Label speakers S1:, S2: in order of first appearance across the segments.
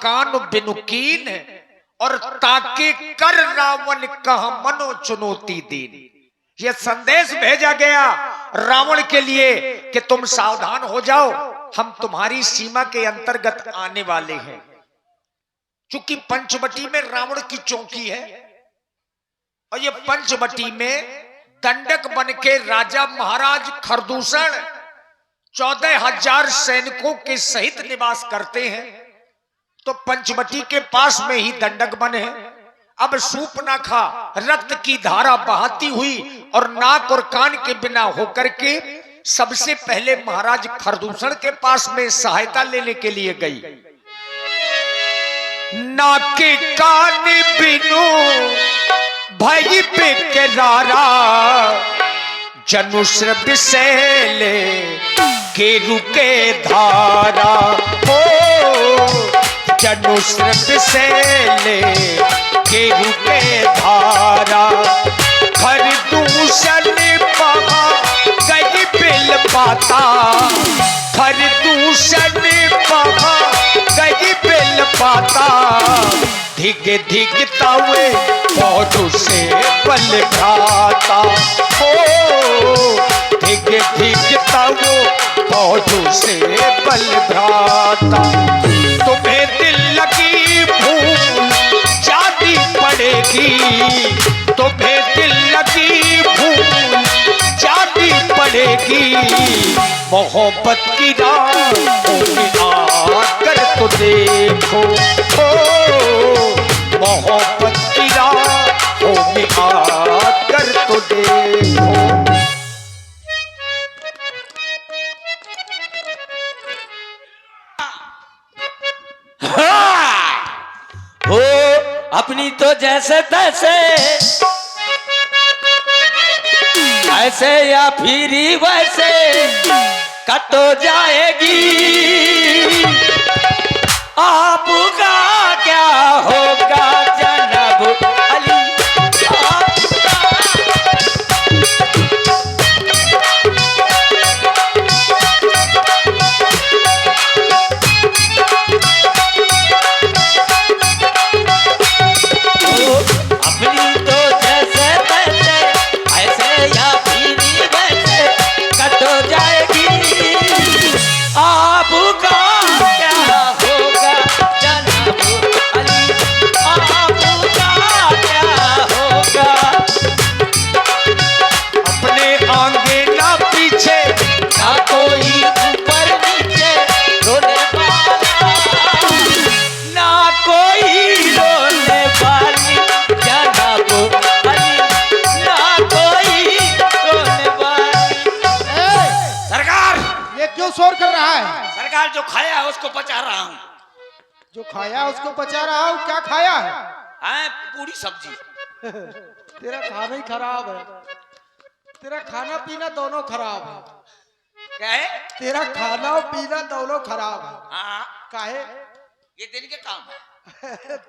S1: कान बिनुकीन और ताके कर रावण कह मनो चुनौती दीन। यह संदेश भेजा गया रावण के लिए कि तुम सावधान हो जाओ, हम तुम्हारी सीमा के अंतर्गत आने वाले हैं। चूंकि पंचवटी में रावण की चौकी है और ये पंचवटी में दंडक बन के राजा महाराज खरदूषण 14,000 सैनिकों के सहित निवास करते हैं। तो पंचवटी के पास में ही दंडक बन है। अब शूर्पणखा रक्त की धारा बहाती हुई और नाक और कान के बिना होकर के सबसे पहले महाराज खरदूषण के पास में सहायता लेने के लिए गई। नाके कान बिनु भई बेकरारा जनुश्र बिसेले के रुके धारा हो, जनुश्र बिसेले के रुके धारा। खरदूषण पहा गई बिल पाता, खरदूषण पहा गई बिल पाता। धिग धिग तावे पौधों से बल खाता हो, धिग धिग तावे पौधों से बल भ्राता। तुम्हें दिल लगी भूल जाती पड़ेगी, तुम्हें दिल लगी भूल जाती पड़ेगी। मोहब्बत की राहों में आकर तो देखो हो, मोहब्बत की राहों में आकर तो देखो।
S2: हो अपनी तो जैसे तैसे ऐसे या फिर वैसे कटो जाएगी। आपका क्या होगा जनाब अली,
S3: शोर कर रहा है?
S2: सरकार जो खाया है उसको पचा रहा हूँ।
S3: जो खाया उसको पचा रहा हूँ? क्या खाया है?
S2: पूरी सब्जी।
S3: तेरा खाना ही खराब है, तेरा खाना पीना दोनों खराब है।
S2: क्या है?
S3: तेरा खाना और पीना दोनों खराब है।
S2: हाँ
S3: काहे?
S2: ये दिन के काम है।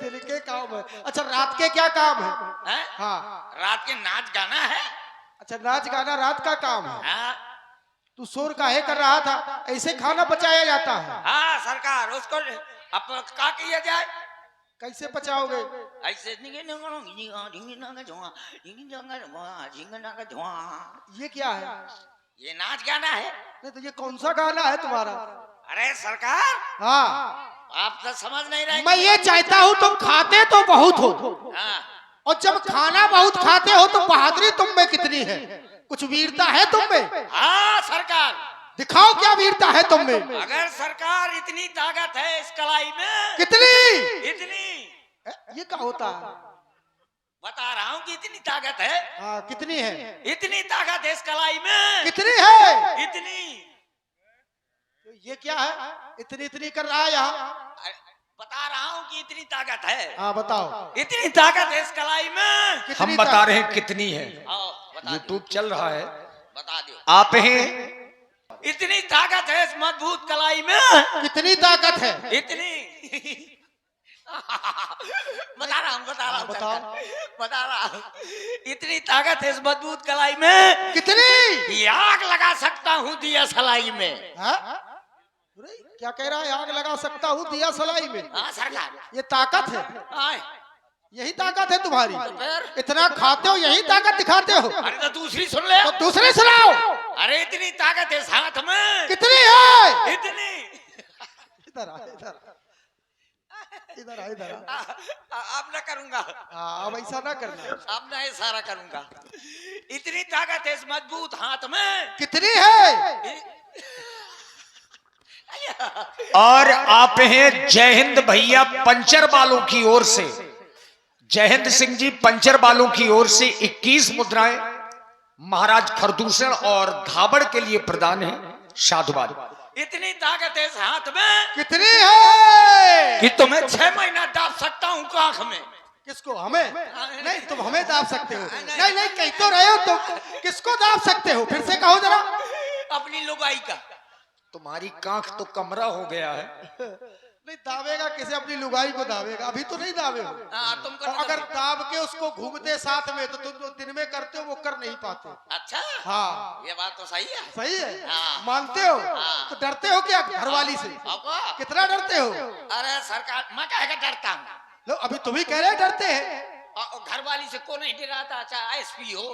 S3: दिन के काम है? अच्छा रात के क्या काम है? हाँ
S2: रात के नाच गाना है।
S3: अच्छा नाच गाना रात का काम है।
S2: हाँ
S3: तू शोर काहे कर रहा था? ऐसे खाना पचाया जाता है?
S2: हाँ सरकार, उसको अब क्या किया जाए?
S3: कैसे पचाओगे?
S2: ऐसे
S3: ये क्या है?
S2: ये नाच गाना है।
S3: नहीं तो ये कौन सा गाना है तुम्हारा?
S2: अरे सरकार
S3: हाँ
S2: आप तो समझ नहीं रहे।
S3: मैं ये चाहता हूँ तुम खाते तो बहुत हो,
S2: हाँ
S3: और जब खाना बहुत खाते हो तो बहादुरी तुम में कितनी है? कुछ वीरता है तुम में?
S2: हाँ सरकार
S3: दिखाओ क्या वीरता है तुम में।
S2: अगर सरकार इतनी ताकत है इस कलाई में।
S3: कितनी?
S2: इतनी।
S3: ये क्या होता है?
S2: बता रहा हूँ कि इतनी ताकत है।
S3: हाँ कितनी है?
S2: इतनी ताकत है इस कलाई में।
S3: कितनी है?
S2: इतनी।
S3: तो ये क्या है? इतनी इतनी कर रहा है यहाँ?
S2: बता रहा हूँ कि इतनी ताकत है।
S3: हाँ बताओ।
S2: इतनी ताकत है इस कलाई में।
S1: हम बता रहे हैं कितनी है।
S2: यूट्यूब
S1: चल रहा है,
S2: बता दो।
S1: आप हैं।
S2: इतनी ताकत है इस मजबूत कलाई में।
S3: कितनी ताकत है?
S2: इतनी। बता रहा हूँ
S3: बताओ।
S2: बता रहा हूँ इतनी ताकत है इस मजबूत कलाई में।
S3: कितनी?
S2: आग लगा सकता हूँ दिया सलाई में।
S3: अरे, क्या कह रहा है? आग लगा सकता हूँ दिया सलाई में।
S2: हाँ सरकार।
S3: ये ताकत है,
S2: आए
S3: यही ताकत है तुम्हारी।
S2: तो फिर
S3: इतना खाते हो, यही ताकत दिखाते हो।
S2: अरे तो दूसरी सुन ले।
S3: तो दूसरे सुनाओ।
S2: अरे इतनी ताकत है साथ में।
S3: कितनी है?
S2: इतनी।
S3: इधर आ, इधर आ, इधर आ, इधर आ।
S2: अब ना करूंगा।
S3: हाँ, अब ऐसा ना करना।
S2: अब ना इशारा करूंगा। इतनी ताकत है इस मजबूत हाथ में।
S3: कितनी है?
S1: और आप हैं जय हिंद भैया पंचर वालों की ओर से, जय हिंद सिंह जी पंचर वालों की ओर से 21 मुद्राएं महाराज खरदूषण और धाबड़ के लिए प्रदान है। साधुवाद।
S2: इतनी ताकत है इस हाथ में
S3: कितनी है?
S2: कि तुम्हें 6 महीना दाब सकता हूँ काख में।
S3: किसको? हमें? नहीं, तुम हमें दाब सकते हो। नहीं नहीं, कह तो रहे हो तुम। किसको दाब सकते हो? फिर से कहो जरा।
S2: अपनी लुगाई का।
S1: तुम्हारी कांख तो कमरा हो गया है।
S3: नहीं, दावेगा किसे? अपनी लुगाई को दावेगा। अभी तो नहीं दावे हो।
S2: तुमको
S3: और अगर दाब के उसको घूमते साथ में, तो तुम जो दिन में करते हो वो कर नहीं पाते।
S2: अच्छा
S3: हाँ,
S2: ये बात तो सही है।
S3: सही है।
S2: हाँ।
S3: मानते हो?
S2: हाँ।
S3: तो डरते हो क्या घरवाली से?
S2: अब
S3: कितना डरते हो?
S2: अरे सरकार मैं कह के डरता हूँ।
S3: लो, अभी तुम ही कह रहे डरते हैं।
S2: घर वाली से को नहीं डराता। चाहे एसपी हो।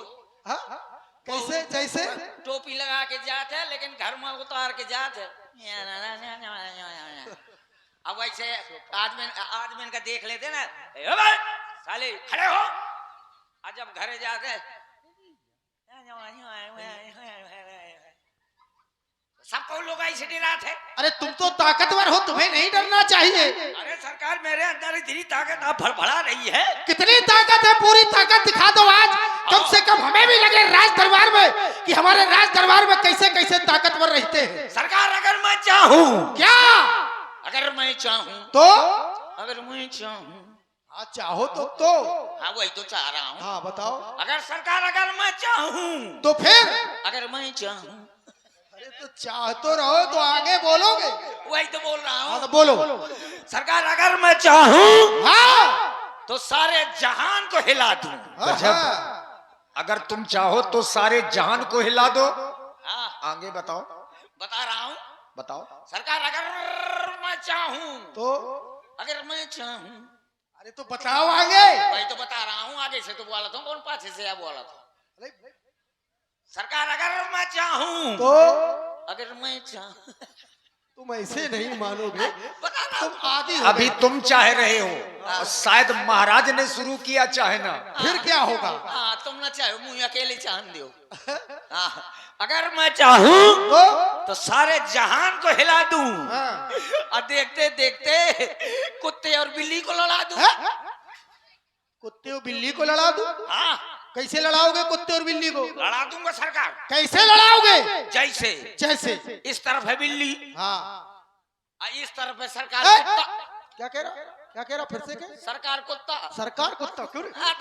S3: हाँ? कैसे? जैसे
S2: टोपी लगा के जाते है लेकिन घर में उतार के जाते। अब वैसे आदमी का देख लेते ना, ए भाई साले खड़े हो। आज जब घरे जाते सबको लोग ऐसे डराते है।
S3: अरे तुम तो ताकतवर हो, तुम्हें नहीं डरना चाहिए।
S2: अरे सरकार मेरे अंदर इतनी ताकत आप फड़फड़ा रही है।
S3: कितनी ताकत है? पूरी ताकत दिखा दो आज। कम से कम हमें भी लगे राज दरबार में कि हमारे राज दरबार में कैसे कैसे ताकतवर रहते हैं।
S2: सरकार अगर मैं चाहूँ,
S3: क्या?
S2: अगर मैं चाहूँ
S3: तो
S2: अगर मैं चाहूँ,
S3: हाँ, चाहो तो
S2: हाँ वही तो चाह रहा हूँ।
S3: हाँ, बताओ।
S2: अगर सरकार अगर मैं चाहूँ,
S3: तो फिर
S2: अगर मैं चाहूँ,
S3: अरे तो चाह तो रहो, तो आगे बोलोगे।
S2: वही तो बोल रहा
S3: हाँ, तो
S2: हूँ।
S3: बोलो।
S2: सरकार अगर मैं चाहूँ
S3: हाँ,
S2: तो सारे जहान को हिला दूं।
S3: हाँ।
S1: अगर तुम चाहो तो सारे जहान को हिला दो।
S2: हाँ
S1: आगे बताओ,
S2: बता रहा हूँ।
S1: बताओ।
S2: सरकार अगर मैं चाहूँ,
S3: तो
S2: अगर मैं चाहूँ,
S3: अरे तो बताओ आगे।
S2: वही तो बता रहा हूँ। आगे से तो बोला था, कौन पाछे से बोला था।
S3: अरे,
S2: सरकार अगर मैं चाहूँ,
S3: तो
S2: अगर मैं चाहूँ,
S3: तुम ऐसे नहीं मानोगे।
S2: बता रहा
S3: तुम
S2: हूँ।
S3: आदि हो
S1: अभी
S3: गए।
S1: तुम चाह रहे हो और शायद महाराज ने शुरू किया, चाहे ना।
S3: फिर क्या होगा?
S2: हाँ तुम ना चाहो, मुझे अकेले चाहन दो। हाँ अगर मैं चाहूँ तो सारे जहान को हिला दूं।
S3: हाँ।
S2: और देखते देखते कुत्ते और बिल्ली को लड़ा दूं।
S3: हैं? कुत्ते और बिल्ली को लड़ा दूं?
S2: हाँ
S3: कैसे लड़ाओगे कुत्ते और बिल्ली को?
S2: लड़ा दूंगा सरकार।
S3: कैसे लड़ाओगे?
S2: जैसे
S3: जैसे?
S2: इस तरफ है बिल्ली
S3: हाँ।
S2: और इस तरफ है सरकार
S3: हैं?
S2: कुत्ता।
S3: क्या कह रहा? क्या कह रहा? फिर से कह।
S2: सरकार कुत्ता।
S3: सरकार कुत्ता क्यों रे?
S2: हाँ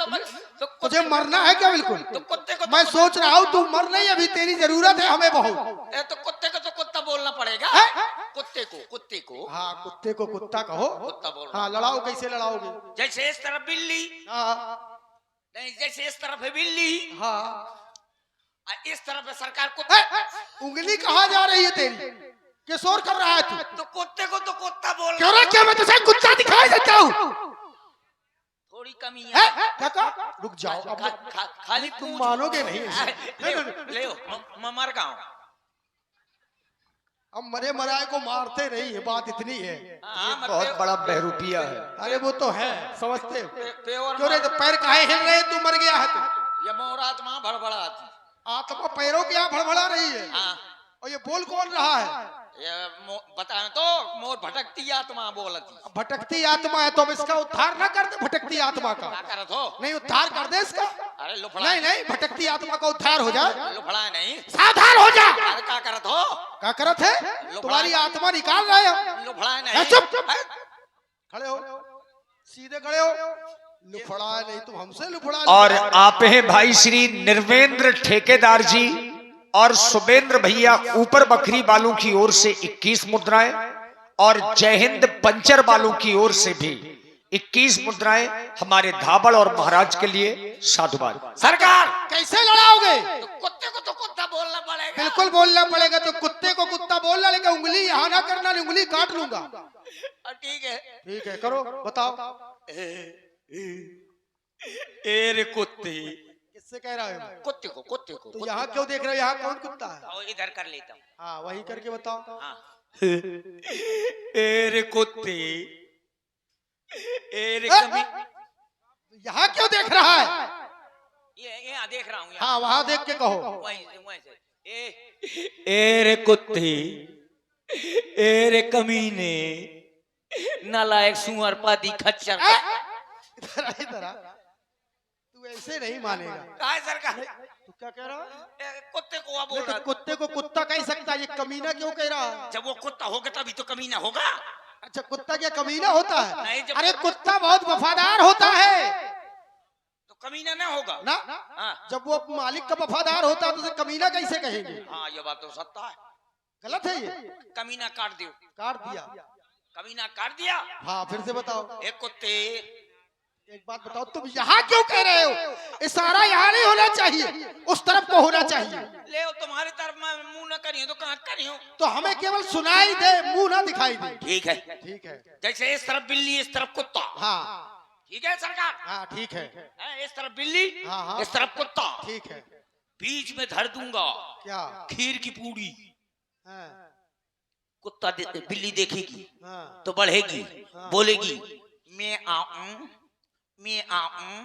S2: तो
S3: तुझे मरना है क्या? बिल्कुल।
S2: तो कुत्ते को
S3: मैं सोच रहा हूँ तू मर नहीं, अभी तेरी जरूरत है हमें बहुत।
S2: तो कुत्ते को तो कुत्ता बोलना पड़ेगा।
S3: हैं?
S2: कुत्ते को
S3: हाँ, कुत्ते को कुत्ता कहो।
S2: कुत्ता बोल रहा
S3: हाँ, लड़ाओ। कैसे लड़ाओगे?
S2: जैसे इस तरफ बिल्ली,
S3: हाँ
S2: नहीं जैसे इस तरफ है बिल्ली
S3: हाँ।
S2: और इस तरफ है सरकार कुत्ता।
S3: हैं? उंगली कहाँ जा रही है तेरी? किस ओर कर रहा है तू?
S2: तो कुत्ते को तो कुत्ता बोल
S3: क्यों रे? क्या मैं तुझे कुत्ता दिखाई देता हूँ?
S2: थोड़ी कमी
S3: हैं?
S2: है।
S3: क्या कहा? रुक जाओ अब।
S2: खाली
S3: तुम
S2: पूछ।
S3: मानोगे नहीं।
S2: ले मैं मर गया हूँ।
S3: अब मरे मराए को मारते नहीं है, बात इतनी है।
S2: हाँ, मैं
S1: बहुत बड़ा बहरूपिया है।
S3: अरे वो तो है, समझते हो।
S2: प्योर
S3: क्यों रे? तो पैर काहे हिल रहे? तू मर गया है तो।
S2: ये मोर आत्मा भड़बड़ाती।
S3: आत्मा पैरों की यहाँ भड़बड़ा रही है।
S2: हाँ
S3: और ये बोल कौन रहा है?
S2: ये बताए तो मोर भटकती आत्मा बोलती।
S3: अब भटकती आत्मा है तो अब इसका उद्धार ना कर दे। भटकती आत्मा का
S2: क्या करत हो?
S3: नहीं, उद्धार कर दे इसका।
S2: अरे लुफड़ा
S3: नहीं नहीं, भटकती आत्मा का उद्धार हो जाए।
S2: लुफड़ा नहीं।
S3: सावधान हो जा।
S2: अरे क्या करत हो?
S3: क्या करत है? तुम्हारी आत्मा निकाल रहे हो।
S2: लुफड़ा
S3: ए,
S2: नहीं।
S3: चुप। खड़े हो, सीधे खड़े हो। लुफड़ा नहीं, तुम हमसे लुफड़ा।
S1: और आप हैं भाई श्री निर्वेंद्र ठेकेदार जी और शुभेंद्र भैया ऊपर बकरी वालों की ओर से 21 मुद्राएं और जय हिंद पंचर वालों की ओर से भी 21 मुद्राएं हमारे धाबड़ और महाराज के लिए साधुवाद।
S2: सरकार
S3: कैसे लड़ाओगे?
S2: तो कुत्ते को तो कुत्ता बोलना पड़ेगा।
S3: बिल्कुल बोलना पड़ेगा। तो कुत्ते को कुत्ता बोलना, लेकिन उंगली यहाँ ना करना, उंगली काट लूंगा।
S2: ठीक है,
S3: ठीक है, करो, बताओ।
S2: ए रे कुत्ते,
S3: किससे कह रहा है?
S2: कुत्ते को
S3: तो यहाँ क्यों देख रहे हो? यहाँ कौन कुत्ता है?
S2: आओ इधर कर लेता हूँ।
S3: हाँ, वही करके बताओ।
S2: हाँ। ए रे कुत्ते, ए रे कमी।
S3: यहाँ क्यों देख रहा है?
S2: ये यहाँ देख रहा हूँ।
S3: हाँ, वहाँ देख के कहो।
S2: वहीं से। ए रे कुत्ते, ए रे कमीने, नालायक सुअर पादी खच्चर।
S3: इधर आ। तू ऐसे नहीं मानेगा।
S2: काय सरकार?
S3: तू क्या कह रहा है?
S2: कुत्ते को बोल
S3: तो
S2: रहा।
S3: कुत्ते को कुत्ता कह सकता है, ये कमीना क्यों कह रहा है?
S2: जब वो कुत्ता होगा तभी तो कमीना होगा।
S3: अच्छा, कुत्ता क्या कमीना होता है?
S2: नहीं, जब
S3: अरे कुत्ता बहुत वफादार होता है
S2: तो कमीना ना होगा
S3: ना।
S2: हाँ।
S3: जब वो मालिक का वफादार होता है तो उसे कमीना कैसे कहेंगे?
S2: हाँ, ये बात तो सत्ता है।
S3: गलत है ये।
S2: कमीना काट दियो।
S3: काट दिया।
S2: कमीना काट दिया।
S3: हाँ, फिर से बताओ।
S2: एक कुत्ते,
S3: एक बात बताओ, तुम यहाँ क्यों कह रहे हो? इशारा यहाँ नहीं होना चाहिए, उस तरफ को होना चाहिए।
S2: ले तुम्हारी तरफ में मुंह न करियो तो कहाँ करियो?
S3: तो हमें केवल सुनाई दे, मुंह ना दिखाई दे।
S2: ठीक है,
S3: ठीक है।
S2: जैसे इस तरफ बिल्ली, इस तरफ कुत्ता।
S3: हाँ
S2: ठीक है सरकार?
S3: हाँ, ठीक है।
S2: इस तरफ बिल्ली,
S3: हाँ, हाँ।
S2: इस तरफ कुत्ता।
S3: ठीक है।
S2: बीच में धर दूंगा
S3: क्या?
S2: खीर की पूड़ी।
S3: हाँ,
S2: कुत्ता बिल्ली देखेगी
S3: हाँ,
S2: तो बढ़ेगी,
S3: हाँ।
S2: बोलेगी मैं आऊं, मैं आऊं,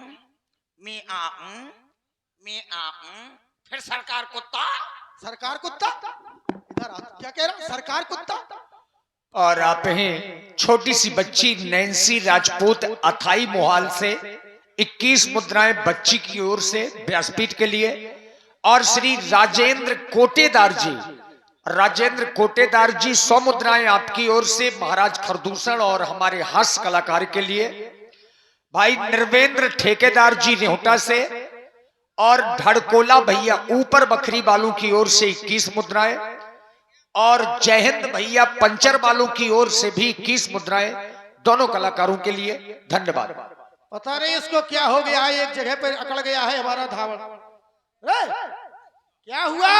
S2: मैं आऊं, मैं आऊं। फिर सरकार कुत्ता।
S3: सरकार कुत्ता? इधर आ। क्या कह रहा? सरकार कुत्ता?
S1: और आप हैं छोटी सी बच्ची नैन्सी राजपूत अथाई मोहाल से 21 मुद्राएं बच्ची की ओर से व्यासपीठ के लिए। और श्री राजेंद्र कोटेदार जी, राजेंद्र कोटेदार जी 100 मुद्राएं आपकी ओर से महाराज खरदूषण और हमारे हास्य कलाकार के लिए। भाई निर्वेंद्र ठेकेदार जी रेहटा से और धड़कोला भैया ऊपर बखरी बालू की ओर से 21 मुद्राएं। और जयहिंद भैया पंचर बालू की ओर से भी 21 मुद्राएं दोनों कलाकारों के लिए। धन्यवाद।
S3: पता नहीं इसको क्या हो गया है, एक जगह पर अकड़ गया है हमारा धावड़। क्या हुआ?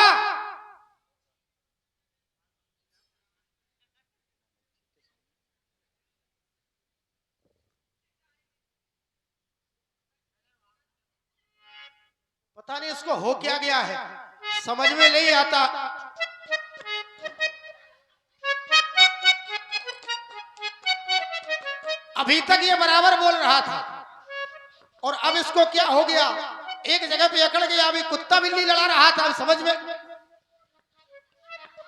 S3: पता नहीं इसको हो क्या गया है, समझ में नहीं आता। अभी तक ये बराबर बोल रहा था और अब इसको क्या हो गया? एक जगह पे अकड़ गया। अभी कुत्ता बिल्ली लड़ा रहा था, अब समझ में।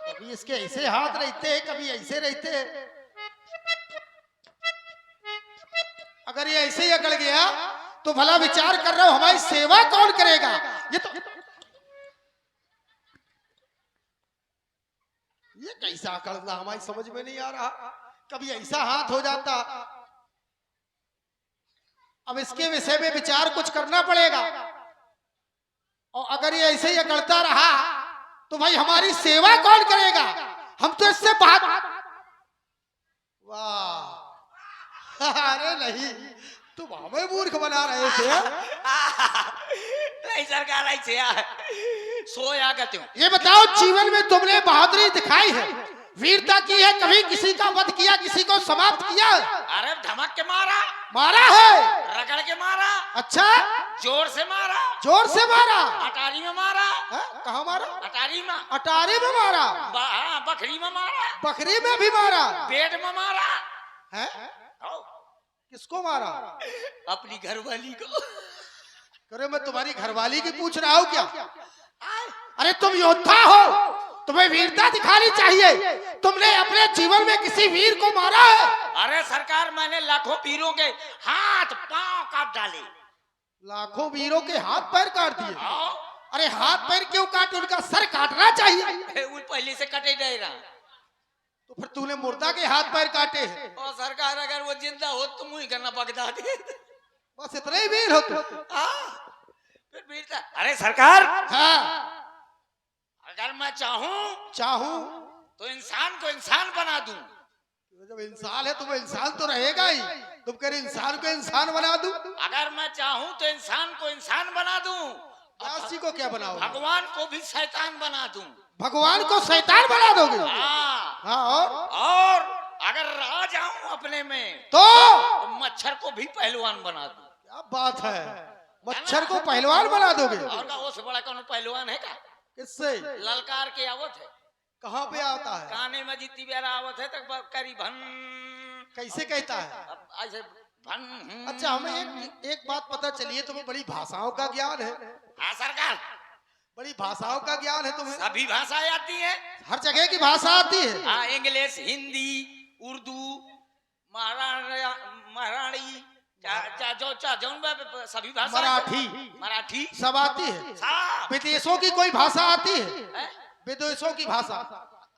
S3: कभी इसके ऐसे हाथ रहते हैं, कभी ऐसे रहते हैं। अगर ये ऐसे ही अकड़ गया तो भला विचार कर रहा हूं हमारी सेवा कौन करेगा? ये कैसा अकड़ना हमारी समझ में नहीं आ रहा। कभी ऐसा हाथ हो जाता। अब इसके विषय में विचार कुछ करना पड़ेगा। और अगर ये ऐसे ही अकड़ता रहा तो भाई हमारी सेवा कौन करेगा? हम तो इससे बात। वाह, अरे नहीं, तुम हमें मूर्ख बना रहे थे।
S2: नहीं सरकार, ऐसे सोया करते हो।
S3: ये बताओ, जीवन में तुमने बहादुरी दिखाई है, वीरता की है, कभी किसी का वध किया, किसी को समाप्त किया?
S2: अरे धमक के मारा।
S3: मारा है?
S2: रगड़ के मारा।
S3: अच्छा,
S2: जोर से मारा।
S3: जोर से मारा?
S2: अटारी में मारा।
S3: कहाँ मारा?
S2: अटारी में।
S3: अटारी में मारा?
S2: बकरी में मारा।
S3: बकरी में भी मारा?
S2: पेट में मारा
S3: है? किसको मारा?
S2: अपनी घरवाली को।
S3: अरे मैं तुम्हारी घरवाली की पूछ रहा हूँ क्या? अरे तुम योद्धा हो, तुम्हें वीरता दिखानी चाहिए। तुमने अपने जीवन में किसी वीर को मारा है?
S2: अरे सरकार, मैंने लाखों वीरों के हाथ पांव काट डाले।
S3: लाखों वीरों के हाथ पैर काट दिए? अरे हाथ पैर क्यों काटे? उनका सर काटना चाहिए।
S2: उन पहले से कटे नहीं रहा।
S3: तो फिर तूने मुर्दा के हाथ पैर काटे हैं।
S2: और सरकार, अगर वो जिंदा हो तो मुझे करना बगदा दे।
S3: बस इतना ही वीर हो तुम?
S2: फिर वीरता। अरे सरकार,
S3: हाँ,
S2: अगर मैं
S3: चाहूं
S2: तो इंसान को इंसान बना दूं।
S3: जब इंसान है तो वो इंसान तो रहेगा ही। तुम कह रहे इंसान को इंसान बना दूं?
S2: अगर मैं चाहूं तो इंसान को इंसान बना दूं,
S3: व्यासी को क्या बनाओ?
S2: भगवान को भी शैतान बना दूं।
S3: भगवान को शैतान बना दोगे?
S2: हाँ,
S3: हाँ,
S2: और अगर आ जाऊं अपने में
S3: तो
S2: तो मच्छर को भी पहलवान बना दूं।
S3: क्या बात है, मच्छर को पहलवान बना दोगे?
S2: और का वो से बड़ा कौन पहलवान है का?
S3: किससे?
S2: ललकार के आवत है,
S3: कहाँ पे आता है?
S2: काने में जितनी बार आवत है तक करी भन,
S3: कैसे कहता है?
S2: अब ऐसे भन।
S3: अच्छा, हमें एक बात पता चली है, तुम्हें बड़ी भाषाओं का ज्ञान है।
S2: हाँ सरकार,
S3: बड़ी भाषाओं का ज्ञान है तुम्हें।
S2: सभी भाषाएं आती है।
S3: हर जगह की भाषा आती है।
S2: हाँ, इंग्लिश, हिंदी, उर्दू, महाराणी, सभी भाषा, मराठी
S3: सब आती है।
S2: हाँ,
S3: विदेशों की कोई भाषा आती है?
S2: हैं?
S3: विदेशों की भाषा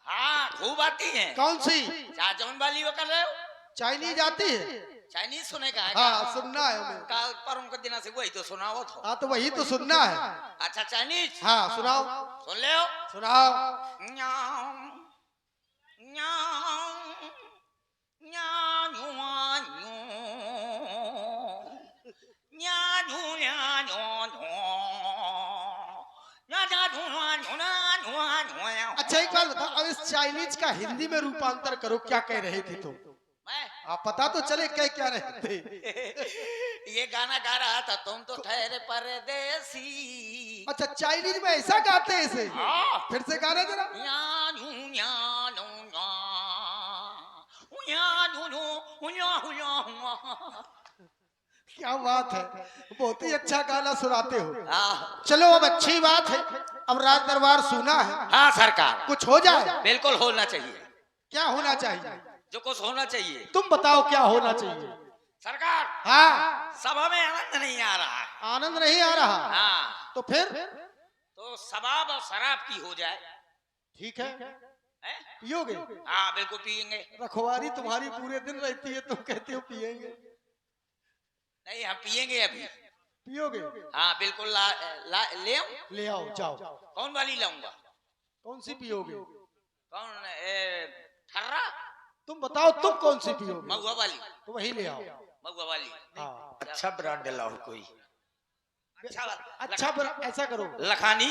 S2: हाँ खूब आती है।
S3: कौन सी?
S2: जौन वाली वो कर रहे हो,
S3: चाइनीज आती है?
S2: चाइनीज सुने का है?
S3: हाँ, सुनना है हमें।
S2: काल पर उनके दिन से वही तो सुनाओ तो।
S3: हाँ, तो वही तो सुनना है।
S2: अच्छा चाइनीज,
S3: हाँ, सुनाओ।
S2: सुन ले हो।
S3: सुनाओ।
S2: न्याओ, न्याओ, न्याओ, न्याओ, न्याओ, न्याओ।
S3: अच्छा, एक बात बताओ, अब इस चाइनीज का हिंदी में रूपांतर करो, क्या कह रहे थे तुम?
S2: मैं
S3: आप पता तो चले क्या क्या रहे थे।
S2: ये गाना गा रहा था, तुम तो ठहरे परदेसी।
S3: अच्छा, चाइनीज में ऐसा गाते हैं इसे?
S2: हाँ।
S3: फिर से गाना जरा।
S2: न्यानू, न्यानू, न्या। न्यानू, न्या, न्या, न्या।
S3: क्या बात है, बहुत ही अच्छा गाना सुनाते हो।
S2: हाँ।
S3: चलो, अब अच्छी बात है, अब राज दरबार सुना है,
S2: हाँ सरकार,
S3: कुछ हो जाए।
S2: बिल्कुल होना चाहिए।
S3: क्या होना चाहिए?
S2: जो कुछ होना चाहिए।
S3: तुम बताओ क्या होना चाहिए?
S2: सरकार,
S3: हाँ,
S2: सभा में आनंद नहीं आ रहा है।
S3: आनंद नहीं आ रहा?
S2: हाँ,
S3: तो फिर?
S2: तो शराब और शराब की हो जाए।
S3: ठीक है,
S2: हैं?
S3: पियोगे?
S2: हाँ बिल्कुल पियेंगे।
S3: रखवारी तुम्हारी पूरे दिन रहती है, तुम कहते हो पियेंगे।
S2: नहीं, हम पियेंगे अभी।
S3: पियोगे?
S2: हाँ बिल्कुल, ले आऊं?
S3: ले आओ, जाओ।
S2: कौन वाली लाऊंगा?
S3: कौन सी पियोगे?
S2: कौन? ठर्रा?
S3: तुम बताओ, तुम कौन सी पियोगे?
S2: महुआ वाली।
S3: तो वही ले आओ।
S2: महुआ वाली।
S3: हाँ,
S1: अच्छा ब्रांड लाओ कोई।
S2: अच्छा वाला।
S3: अच्छा, ऐसा करो,
S2: लखानी।